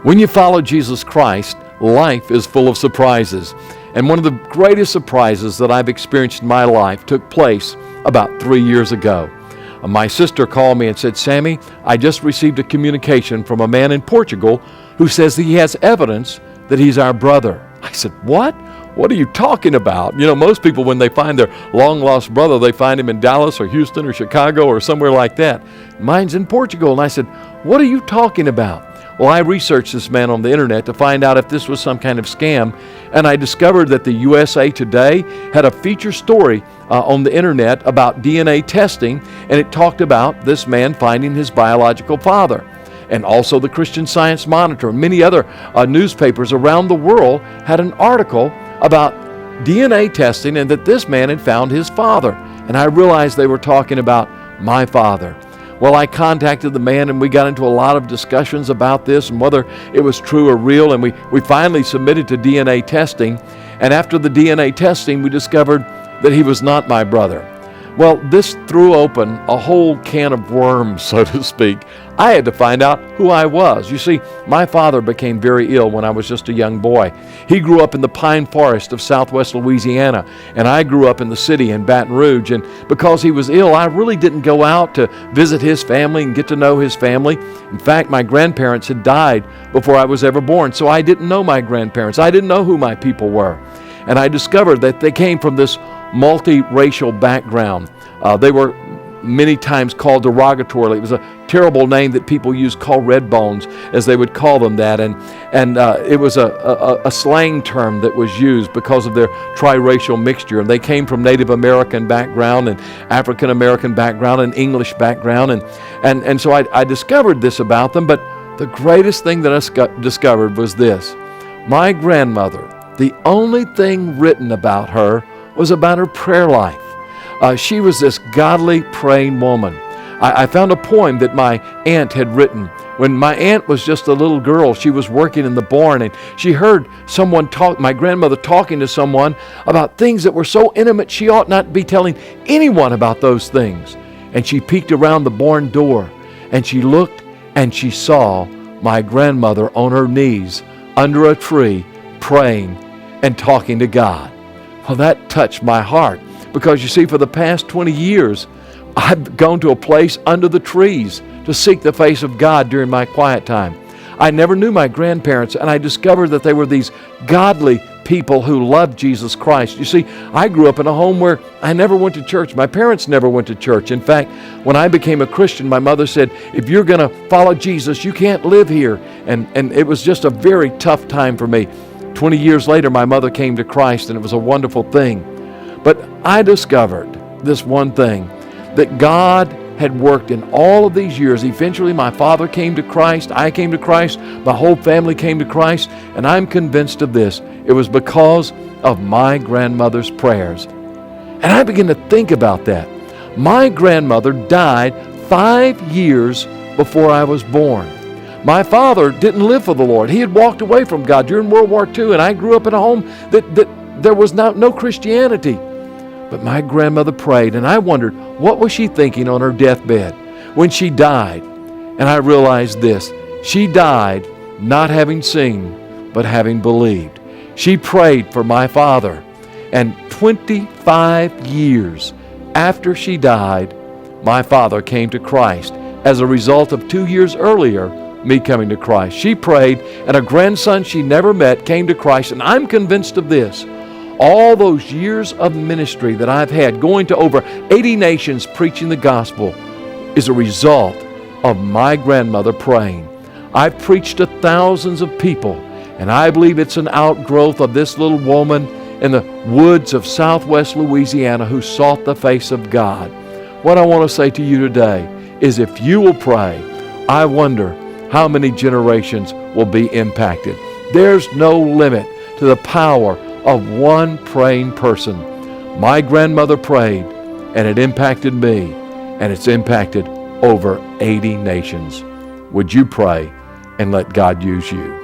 When you follow Jesus Christ, life is full of surprises. And one of the greatest surprises that I've experienced in my life took place about 3 years ago. My sister called me and said, "Sammy, I just received a communication from a man in Portugal who says that he has evidence that he's our brother." I said, "What? What are you talking about?" You know, most people, when they find their long-lost brother, they find him in Dallas or Houston or Chicago or somewhere like that. Mine's in Portugal. And I said, "What are you talking about?" Well, I researched this man on the internet to find out if this was some kind of scam, and I discovered that the USA Today had a feature story on the internet about DNA testing, and it talked about this man finding his biological father. And also the Christian Science Monitor and many other newspapers around the world had an article about DNA testing and that this man had found his father. And I realized they were talking about my father. Well, I contacted the man and we got into a lot of discussions about this and whether it was true or real, and we finally submitted to DNA testing. And after the DNA testing, we discovered that he was not my brother. Well, this threw open a whole can of worms, so to speak. I had to find out who I was. You see, my father became very ill when I was just a young boy. He grew up in the pine forest of southwest Louisiana, and I grew up in the city in Baton Rouge. And because he was ill, I really didn't go out to visit his family and get to know his family. In fact, my grandparents had died before I was ever born, so I didn't know my grandparents. I didn't know who my people were. And I discovered that they came from this multiracial background. They were many times called derogatorily. It was a terrible name that people used, called red bones, as they would call them that. And it was a slang term that was used because of their triracial mixture. And they came from Native American background and African American background and English background. And so I discovered this about them. But the greatest thing that I discovered was this. My grandmother, the only thing written about her was about her prayer life. She was this godly, praying woman. I found a poem that my aunt had written. When my aunt was just a little girl, she was working in the barn, and she heard my grandmother talking to someone about things that were so intimate she ought not be telling anyone about those things. And she peeked around the barn door, and she looked, and she saw my grandmother on her knees under a tree, praying and talking to God. Well, that touched my heart because, you see, for the past 20 years, I've gone to a place under the trees to seek the face of God during my quiet time. I never knew my grandparents, and I discovered that they were these godly people who loved Jesus Christ. You see, I grew up in a home where I never went to church. My parents never went to church. In fact, when I became a Christian, my mother said, "If you're going to follow Jesus, you can't live here." And it was just a very tough time for me. 20 years later, my mother came to Christ, and it was a wonderful thing. But I discovered this one thing, that God had worked in all of these years. Eventually, my father came to Christ, I came to Christ, my whole family came to Christ, and I'm convinced of this. It was because of my grandmother's prayers. And I began to think about that. My grandmother died 5 years before I was born. My father didn't live for the Lord. He had walked away from God during World War II, and I grew up in a home that there was no Christianity. But my grandmother prayed, and I wondered, what was she thinking on her deathbed when she died? And I realized this. She died not having seen, but having believed. She prayed for my father. And 25 years after she died, my father came to Christ as a result of 2 years earlier, me coming to Christ. She prayed, and a grandson she never met came to Christ. And I'm convinced of this. All those years of ministry that I've had, going to over 80 nations preaching the gospel, is a result of my grandmother praying. I've preached to thousands of people, and I believe it's an outgrowth of this little woman in the woods of southwest Louisiana who sought the face of God. What I want to say to you today is, if you will pray, I wonder how many generations will be impacted. There's no limit to the power of one praying person. My grandmother prayed, and it impacted me, and it's impacted over 80 nations. Would you pray and let God use you?